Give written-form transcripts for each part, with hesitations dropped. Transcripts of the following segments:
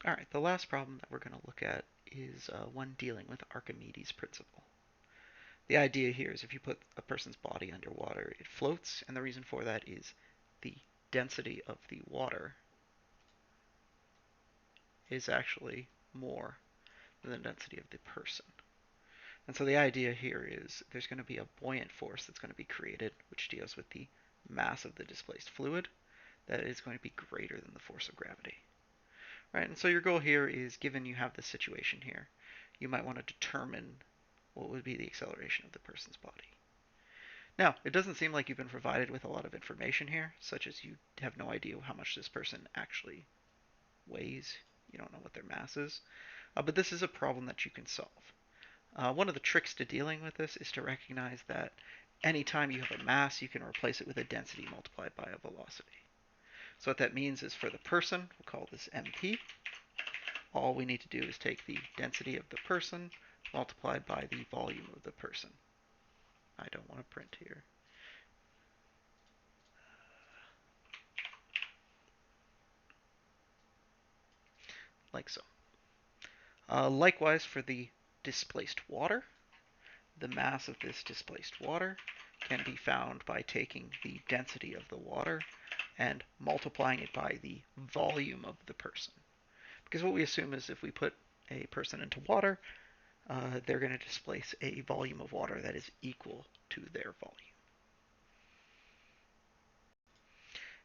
All right, the last problem that we're going to look at is one dealing with Archimedes' principle. The idea here is if you put a person's body underwater, it floats, and the reason for that is the density of the water is actually more than the density of the person. And so the idea here is there's going to be a buoyant force that's going to be created, which deals with the mass of the displaced fluid, that is going to be greater than the force of gravity. Right, and so your goal here is, given you have this situation here, you might want to determine what would be the acceleration of the person's body. Now, it doesn't seem like you've been provided with a lot of information here, such as you have no idea how much this person actually weighs. You don't know what their mass is. But this is a problem that you can solve. One of the tricks to dealing with this is to recognize that anytime you have a mass, you can replace it with a density multiplied by a velocity. So what that means is for the person, we'll call this mp, all we need to do is take the density of the person multiplied by the volume of the person. I don't want to print here. Like so. Likewise, for the displaced water, the mass of this displaced water can be found by taking the density of the water and multiplying it by the volume of the person. Because what we assume is if we put a person into water, they're going to displace a volume of water that is equal to their volume.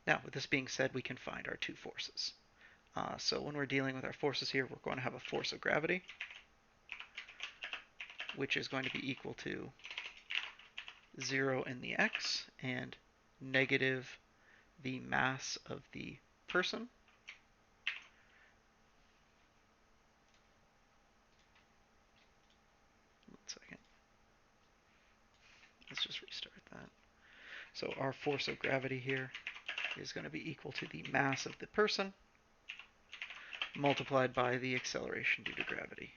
Now, with this being said, we can find our two forces. So when we're dealing with our forces here, we're going to have a force of gravity, which is going to be equal to 0 in the x and negative the mass of the person. One second. Let's just restart that. So our force of gravity here is going to be equal to the mass of the person multiplied by the acceleration due to gravity.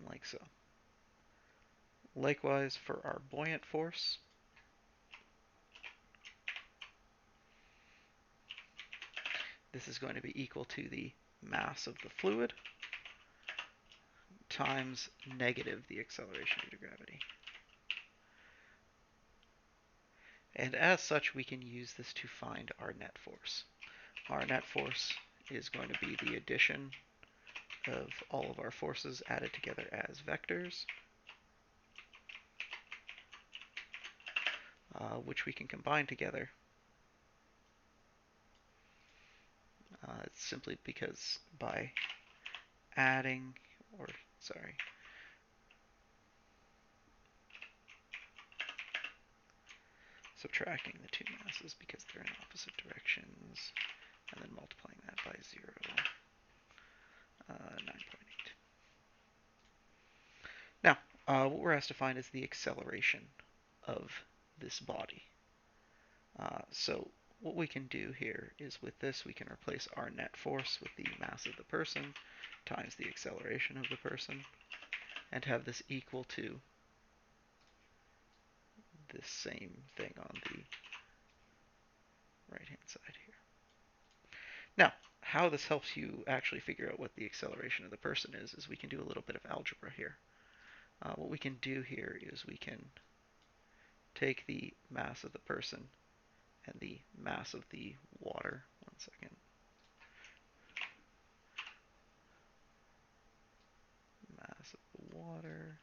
Like so. Likewise, for our buoyant force, this is going to be equal to the mass of the fluid times negative the acceleration due to gravity. And as such, we can use this to find our net force. Our net force is going to be the addition of all of our forces added together as vectors, which we can combine together. It's simply because by adding, or sorry, subtracting the two masses because they're in opposite directions, and then multiplying that by 0, 9.8. Now, what we're asked to find is the acceleration of this body. So what we can do here is with this, we can replace our net force with the mass of the person times the acceleration of the person, and have this equal to this same thing on the right-hand side here. Now, how this helps you actually figure out what the acceleration of the person is we can do a little bit of algebra here. What we can do here is we can take the mass of the person and the mass of the water. One second. Mass of the water.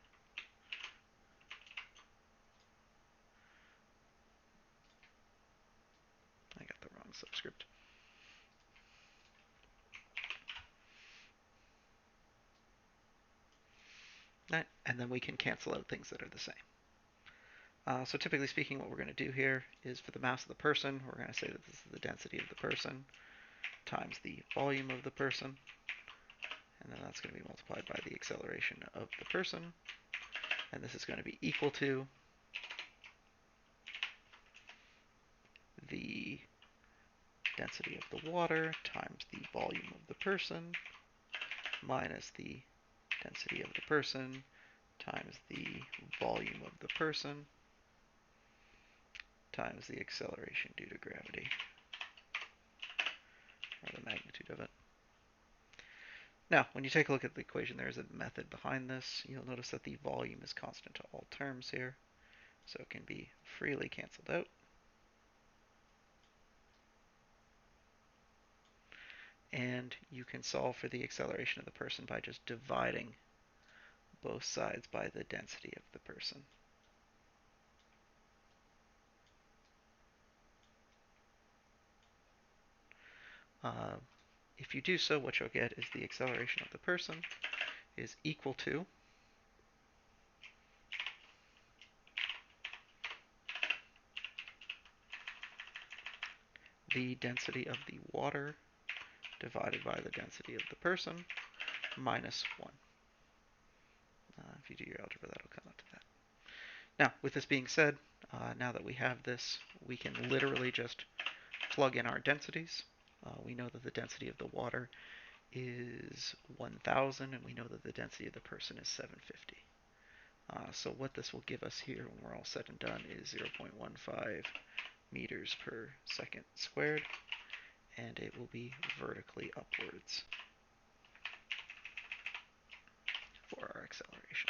I got the wrong subscript. Right, and then we can cancel out things that are the same. So typically speaking, what we're going to do here is for the mass of the person, we're going to say that this is the density of the person times the volume of the person, and then that's going to be multiplied by the acceleration of the person, and this is going to be equal to the density of the water times the volume of the person minus the density of the person times the volume of the person times the acceleration due to gravity, or the magnitude of it. Now, when you take a look at the equation, there is a method behind this. You'll notice that the volume is constant to all terms here, so it can be freely canceled out. And you can solve for the acceleration of the person by just dividing both sides by the density of the person. If you do so, what you'll get is the acceleration of the person is equal to the density of the water divided by the density of the person minus 1. If you do your algebra, that'll come out to that. Now, with this being said, now that we have this, we can literally just plug in our densities. We know that the density of the water is 1,000, and we know that the density of the person is 750. So what this will give us here when we're all said and done is 0.15 meters per second squared, and it will be vertically upwards for our acceleration.